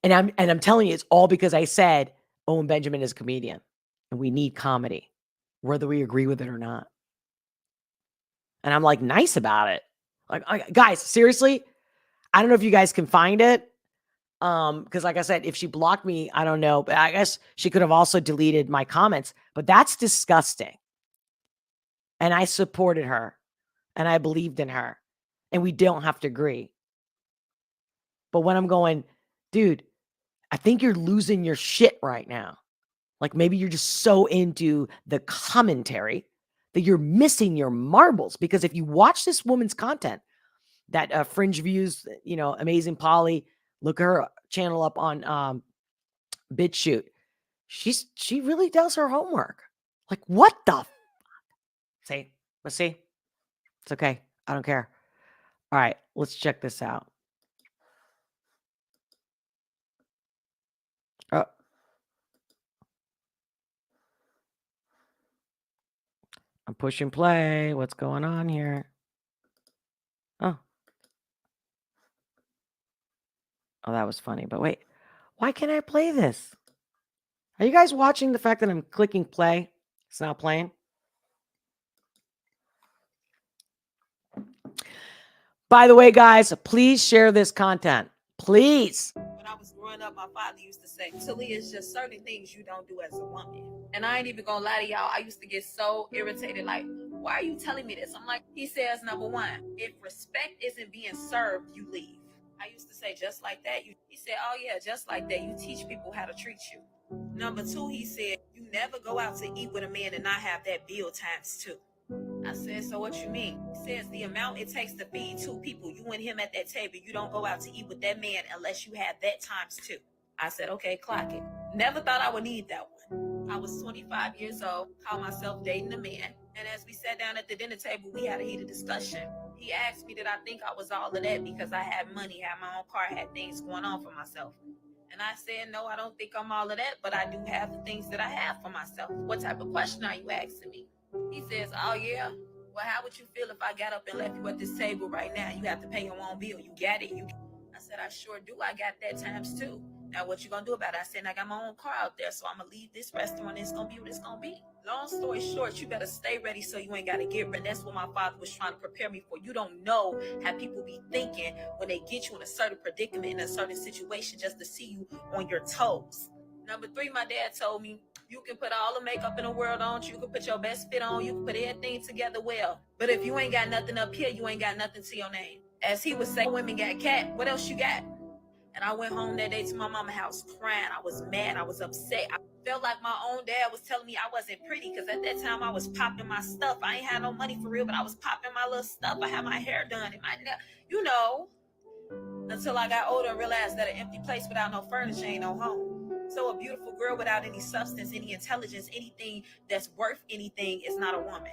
And I'm telling you, it's all because I said Owen Benjamin is a comedian and we need comedy, whether we agree with it or not. And I'm like nice about it. Like, guys, seriously, I don't know if you guys can find it. Because like I said, if she blocked me, I don't know, but I guess she could have also deleted my comments, but that's disgusting. And I supported her and I believed in her and we don't have to agree. But when I'm going, dude, I think you're losing your shit right now. Like maybe you're just so into the commentary that you're missing your marbles. Because if you watch this woman's content, that Fringe Views, Amazing Polly, look her channel up on BitChute. She really does her homework. Like what the see? Let's see. It's okay. I don't care. All right, let's check this out. I'm pushing play. What's going on here? Oh, that was funny. But wait, why can't I play this? Are you guys watching the fact that I'm clicking play? It's not playing. By the way, guys, please share this content. Please. growing up, my father used to say, Talia, it's just certain things you don't do as a woman. And I ain't even gonna lie to y'all, I used to get so irritated, like, why are you telling me this? I'm like, he says, number one, if respect isn't being served, you leave. I used to say, just like that. He said, oh yeah, just like that. You teach people how to treat you. Number two, he said, you never go out to eat with a man and not have that bill times two. I said, so what you mean? He says the amount it takes to feed two people, you and him at that table, you don't go out to eat with that man unless you have that times two. I said, okay, clock it. Never thought I would need that one. I was 25 years old, called myself dating a man. And as we sat down at the dinner table, we had a heated discussion. He asked me did I think I was all of that because I had money, had my own car, had things going on for myself. And I said, no, I don't think I'm all of that, but I do have the things that I have for myself. What type of question are you asking me? He says, oh yeah, well, how would you feel if I got up and left you at this table right now? You have to pay your own bill. You got it. I said, I sure do. I got that times two. Now, what you gonna do about it? I said, I got my own car out there, so I'm gonna leave this restaurant. It's gonna be what it's gonna be. Long story short, you better stay ready so you ain't gotta get ready. That's what my father was trying to prepare me for. You don't know how people be thinking when they get you in a certain predicament, in a certain situation, just to see you on your toes. Number three, my dad told me, you can put all the makeup in the world on you. You can put your best fit on. You can put everything together well. But if you ain't got nothing up here, you ain't got nothing to your name. As he would say, women got cat. What else you got? And I went home that day to my mama's house crying. I was mad. I was upset. I felt like my own dad was telling me I wasn't pretty because at that time I was popping my stuff. I ain't had no money for real, but I was popping my little stuff. I had my hair done and my, you know, until I got older and realized that an empty place without no furniture ain't no home. So a beautiful girl without any substance, any intelligence, anything that's worth anything is not a woman.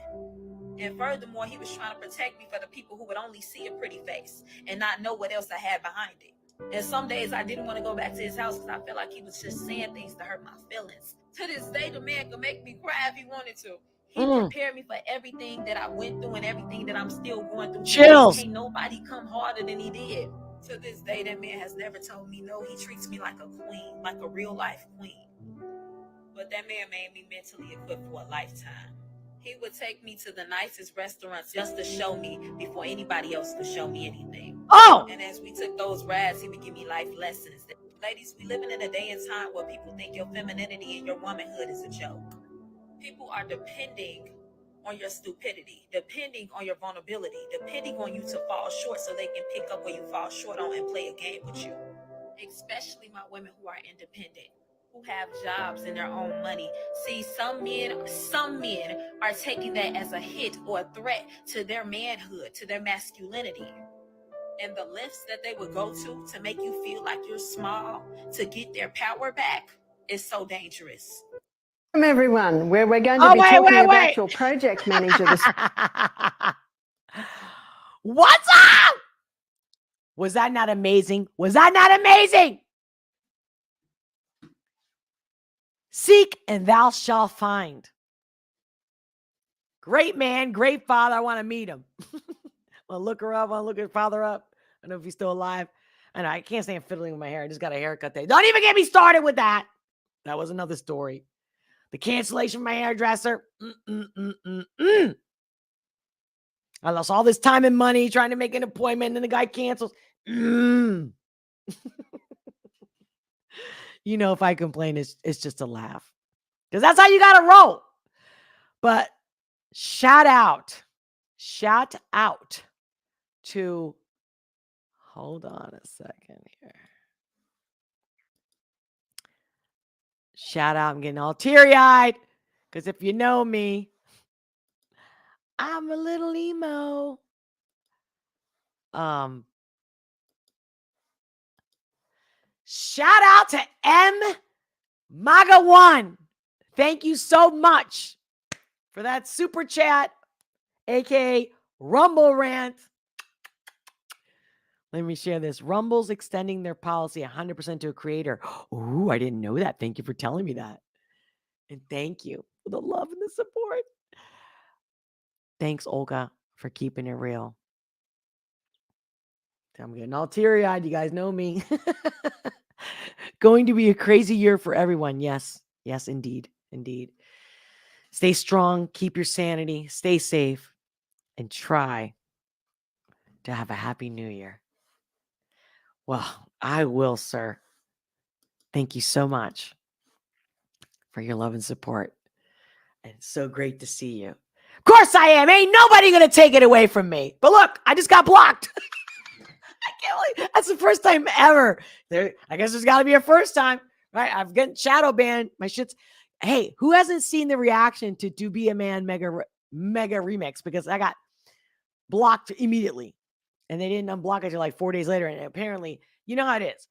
And furthermore, he was trying to protect me for the people who would only see a pretty face and not know what else I had behind it. And some days I didn't want to go back to his house because I felt like he was just saying things to hurt my feelings. To this day, the man could make me cry if he wanted to. He prepared me for everything that I went through and everything that I'm still going through. Chills. Can't nobody come harder than he did. To this day, that man has never told me no. He treats me like a queen, like a real life queen. But that man made me mentally equipped for a lifetime. He would take me to the nicest restaurants just to show me before anybody else could show me anything. Oh! And as we took those rides, he would give me life lessons. Ladies, we living in a day and time where people think your femininity and your womanhood is a joke. People are depending on your stupidity, depending on your vulnerability, depending on you to fall short so they can pick up where you fall short on and play a game with you. Especially my women who are independent, who have jobs and their own money. See, some men are taking that as a hit or a threat to their manhood, to their masculinity. And the lengths that they would go to make you feel like you're small, to get their power back, is so dangerous. Welcome everyone, where we're going to be talking about your project manager this What's up? Was that not amazing? Was that not amazing? Seek and thou shalt find. Great man, great father. I want to meet him. I want to look her up. I want to look her father up. I don't know if he's still alive. And I can't stand fiddling with my hair. I just got a haircut there. Don't even get me started with that. That was another story. The cancellation of my hairdresser. I lost all this time and money trying to make an appointment and the guy cancels. You know, if I complain, it's just a laugh. Because that's how you got to roll. But shout out to, hold on a second here. Shout out, I'm getting all teary-eyed. Because if you know me, I'm a little emo. Shout out to M Maga One. Thank you so much for that super chat, aka Rumble rant. Let me share this. Rumble's extending their policy 100% to a creator. Ooh, I didn't know that. Thank you for telling me that. And thank you for the love and the support. Thanks, Olga, for keeping it real. I'm getting all teary-eyed. You guys know me. Going to be a crazy year for everyone. Yes. Yes, indeed. Indeed. Stay strong. Keep your sanity. Stay safe. And try to have a happy new year. Well, I will, sir. Thank you so much for your love and support. And it's so great to see you. Of course I am. Ain't nobody going to take it away from me. But look, I just got blocked. I can't believe that's the first time ever. I guess there's got to be a first time, right? I've gotten shadow banned. My shit's. Hey, who hasn't seen the reaction to Be a Man mega remix? Because I got blocked immediately. And they didn't unblock it until like 4 days later. And apparently, you know how it is.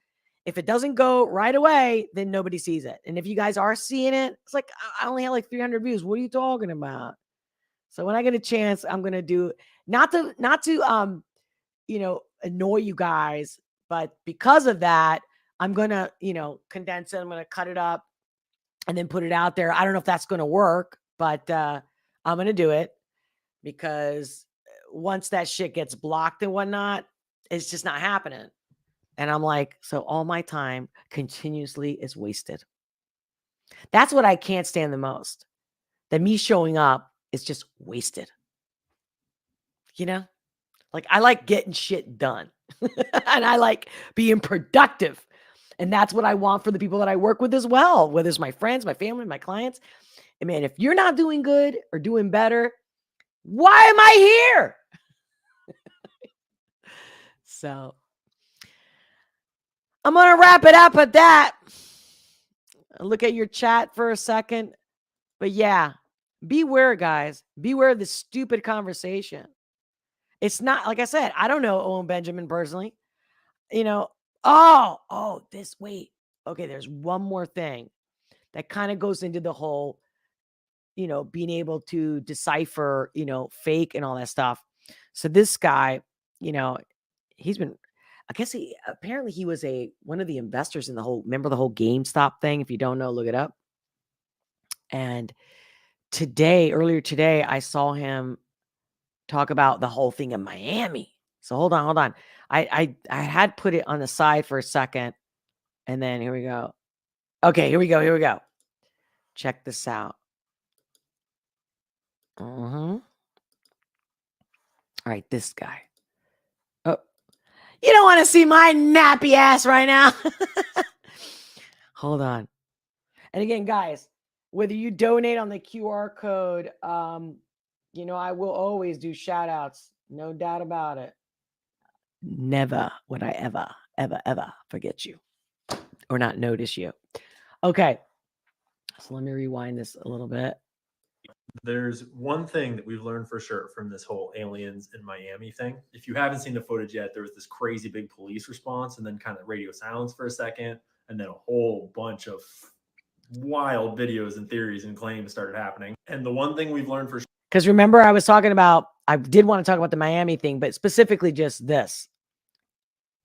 If it doesn't go right away, then nobody sees it. And if you guys are seeing it, it's like, I only have like 300 views. What are you talking about? So when I get a chance, I'm going to do, not to annoy you guys, but because of that, I'm going to, condense it. I'm going to cut it up and then put it out there. I don't know if that's going to work, but I'm going to do it because once that shit gets blocked and whatnot, it's just not happening. And I'm like, so all my time continuously is wasted. That's what I can't stand the most. That me showing up is just wasted. Like I like getting shit done and I like being productive. And that's what I want for the people that I work with as well, whether it's my friends, my family, my clients. And man, if you're not doing good or doing better, why am I here? So I'm going to wrap it up at that. Look at your chat for a second. But yeah, beware, guys. Beware of this stupid conversation. It's not, like I said, I don't know Owen Benjamin personally. Wait. Okay, there's one more thing that kind of goes into the whole, being able to decipher, fake and all that stuff. So this guy, he's been, I guess apparently he was one of the investors in remember the whole GameStop thing? If you don't know, look it up. And earlier today, I saw him talk about the whole thing in Miami. So hold on. I had put it on the side for a second. And then here we go. Okay, here we go. Check this out. All right, this guy. Oh, you don't want to see my nappy ass right now. Hold on. And again, guys, whether you donate on the QR code, I will always do shout outs. No doubt about it. Never would I ever forget you or not notice you. Okay. So let me rewind this a little bit. There's one thing that we've learned for sure from this whole aliens in Miami thing. If you haven't seen the footage yet, there was this crazy big police response and then kind of radio silence for a second. And then a whole bunch of wild videos and theories and claims started happening. And the one thing we've learned for sure. Because remember, I was talking about, I did want to talk about the Miami thing, but specifically just this.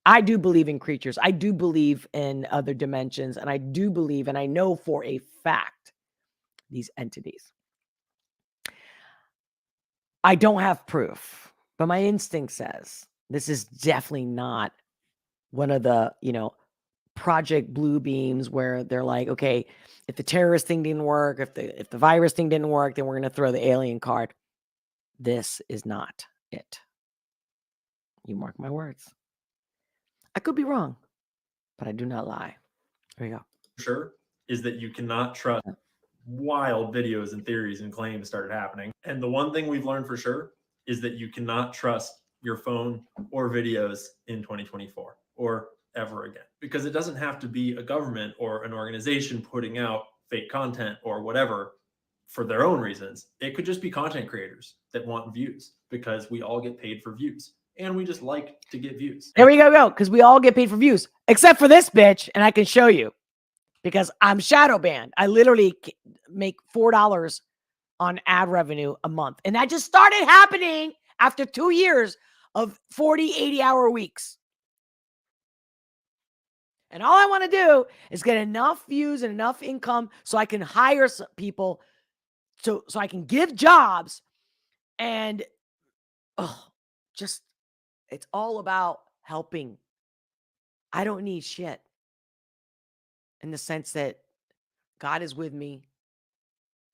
I do believe in creatures. I do believe in other dimensions. And I do believe, and I know for a fact, these entities. I don't have proof, but my instinct says this is definitely not one of the, Project Blue Beams where they're like, okay, if the terrorist thing didn't work, if the virus thing didn't work, then we're going to throw the alien card. This is not it. You mark my words. I could be wrong, but I do not lie. There you go. Sure is that you cannot trust. Wild videos and theories and claims started happening. And the one thing we've learned for sure is that you cannot trust your phone or videos in 2024 or ever again, because it doesn't have to be a government or an organization putting out fake content or whatever for their own reasons. It could just be content creators that want views, because we all get paid for views and we just like to get views. There we go. Because we all get paid for views, except for this bitch. And I can show you. Because I'm shadow banned. I literally make $4 on ad revenue a month. And that just started happening after 2 years of 40, 80-hour weeks. And all I want to do is get enough views and enough income so I can hire some people, so I can give jobs. And it's all about helping. I don't need shit. In the sense that God is with me.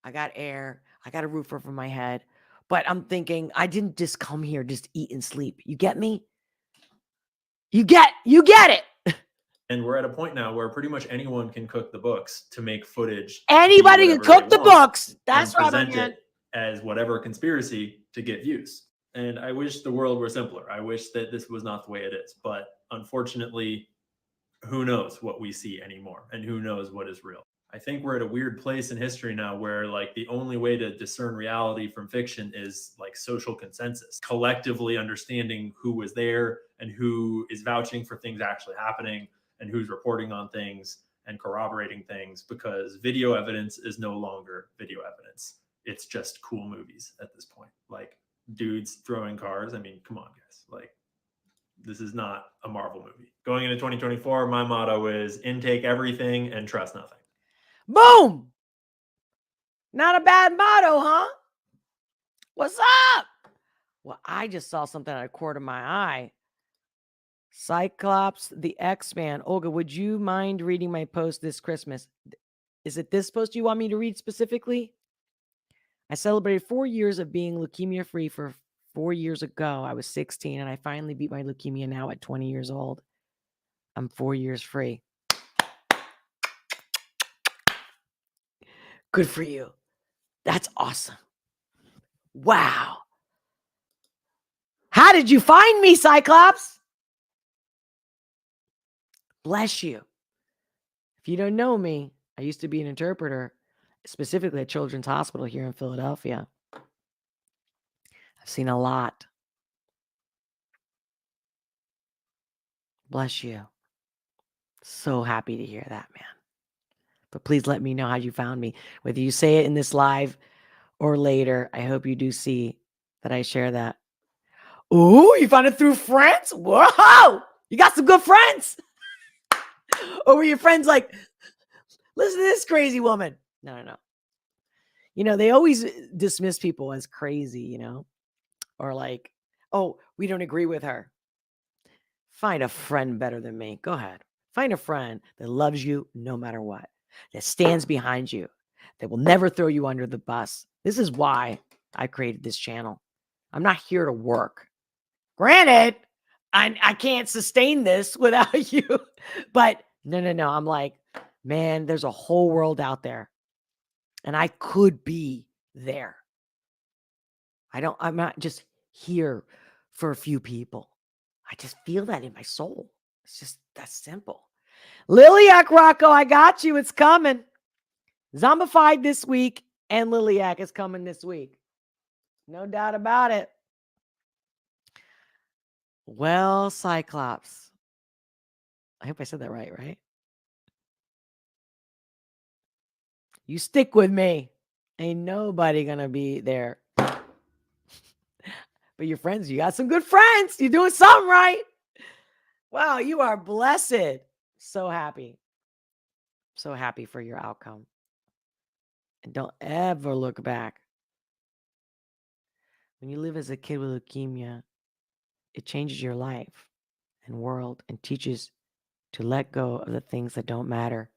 I got air. I got a roof over my head. But I'm thinking, I didn't just come here just eat and sleep. You get me? You get it. And we're at a point now where pretty much anyone can cook the books to make footage. Anybody can cook the books. That's right, present man. it as whatever conspiracy to get views. And I wish the world were simpler. I wish that this was not the way it is. But unfortunately, who knows what we see anymore, and who knows what is real. I think we're at a weird place in history now where like the only way to discern reality from fiction is like social consensus, collectively understanding who was there and who is vouching for things actually happening and who's reporting on things and corroborating things, because video evidence is no longer video evidence. It's just cool movies at this point. Like dudes throwing cars. I mean, come on, guys. Like, this is not a Marvel movie. Going into 2024, my motto is intake everything and trust nothing. Boom! Not a bad motto, huh? What's up? Well, I just saw something out of the corner of my eye. Cyclops, the X-Man. Olga, would you mind reading my post this Christmas? Is it this post you want me to read specifically? I celebrated 4 years of being leukemia-free for 4 years ago. I was 16, and I finally beat my leukemia now at 20 years old. I'm 4 years free. Good for you. That's awesome. Wow. How did you find me, Cyclops? Bless you. If you don't know me, I used to be an interpreter, specifically at Children's Hospital here in Philadelphia. I've seen a lot. Bless you. So happy to hear that, man. But please let me know how you found me. Whether you say it in this live or later, I hope you do see that I share that. Ooh, you found it through friends? Whoa! You got some good friends. Or were your friends like, listen to this crazy woman? No. You know, they always dismiss people as crazy, you know? Or like, oh, we don't agree with her. Find a friend better than me. Go ahead. Find a friend that loves you no matter what, that stands behind you, that will never throw you under the bus. This is why I created this channel. I'm not here to work. Granted, I can't sustain this without you. But no. I'm like, man, there's a whole world out there. And I could be there. I'm not just here for a few people. I just feel that in my soul. It's just that simple. Liliac Rocco, I got you. It's coming. Zombified this week, and Liliac is coming this week. No doubt about it. Well, Cyclops. I hope I said that right? You stick with me. Ain't nobody gonna be there. But your friends, you got some good friends. You're doing something right. Wow, you are blessed. So happy. So happy for your outcome. And don't ever look back. When you live as a kid with leukemia, it changes your life and world and teaches to let go of the things that don't matter.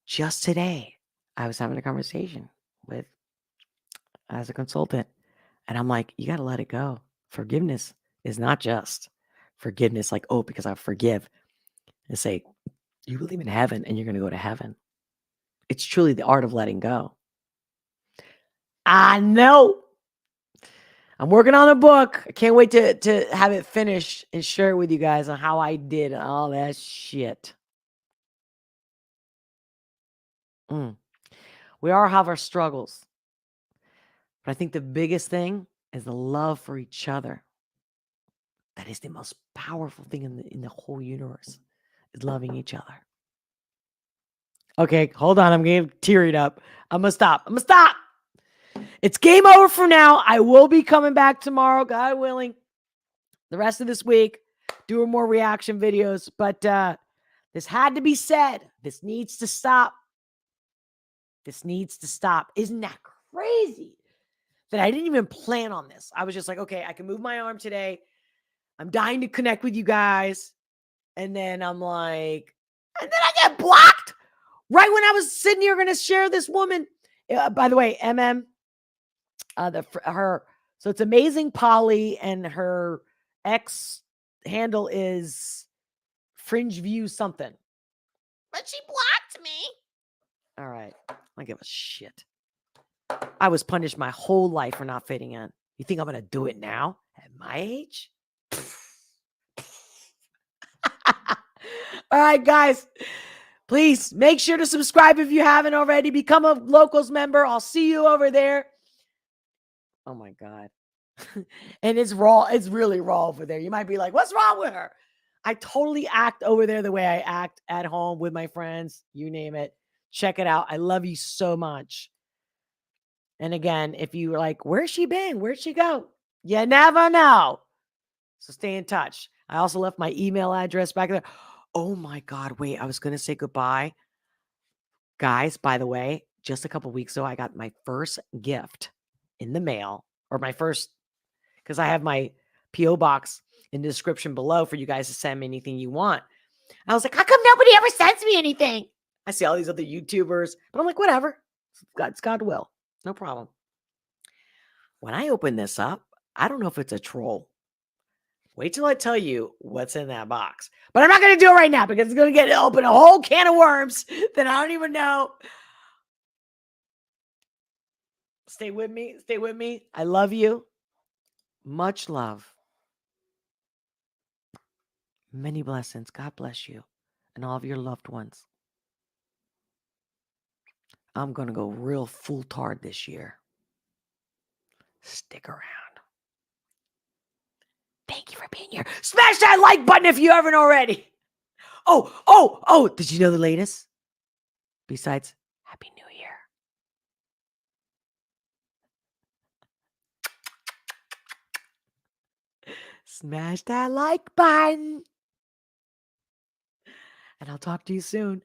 Just today, I was having a conversation as a consultant, and I'm like, you got to let it go. Forgiveness is not just forgiveness like, oh, because I forgive and say, you believe in heaven and you're going to go to heaven. It's truly the art of letting go. I know. I'm working on a book. I can't wait to have it finished and share it with you guys on how I did all that shit. We all have our struggles. But I think the biggest thing is the love for each other. That is the most powerful thing in the whole universe, is loving each other. Okay, hold on. I'm getting tearied up. I'm going to stop. It's game over for now. I will be coming back tomorrow, God willing, the rest of this week, doing more reaction videos. But this had to be said. This needs to stop. This needs to stop. Isn't that crazy that I didn't even plan on this? I was just like, okay, I can move my arm today. I'm dying to connect with you guys. And then I'm like, and then I get blocked right when I was sitting here going to share this woman. By the way, so it's Amazing Polly, and her ex handle is fringe view something. But she blocked me. All right. I don't give a shit. I was punished my whole life for not fitting in. You think I'm going to do it now at my age? All right, guys. Please make sure to subscribe if you haven't already. Become a Locals member. I'll see you over there. Oh, my God. And it's raw. It's really raw over there. You might be like, what's wrong with her? I totally act over there the way I act at home with my friends. You name it. Check it out. I love you so much. And again, if you were like, where's she been? Where'd she go? You never know. So stay in touch. I also left my email address back there. Oh my God. Wait, I was going to say goodbye. Guys, by the way, just a couple weeks ago, I got my first gift in the mail, or my first, because I have my P.O. box in the description below for you guys to send me anything you want. I was like, how come nobody ever sends me anything? I see all these other YouTubers, but I'm like, whatever. It's God will. No problem. When I open this up, I don't know if it's a troll. Wait till I tell you what's in that box. But I'm not going to do it right now because it's going to open a whole can of worms that I don't even know. Stay with me. Stay with me. I love you. Much love. Many blessings. God bless you and all of your loved ones. I'm going to go real full tard this year. Stick around. Thank you for being here. Smash that like button if you haven't already. Oh, did you know the latest? Besides, Happy New Year. Smash that like button. And I'll talk to you soon.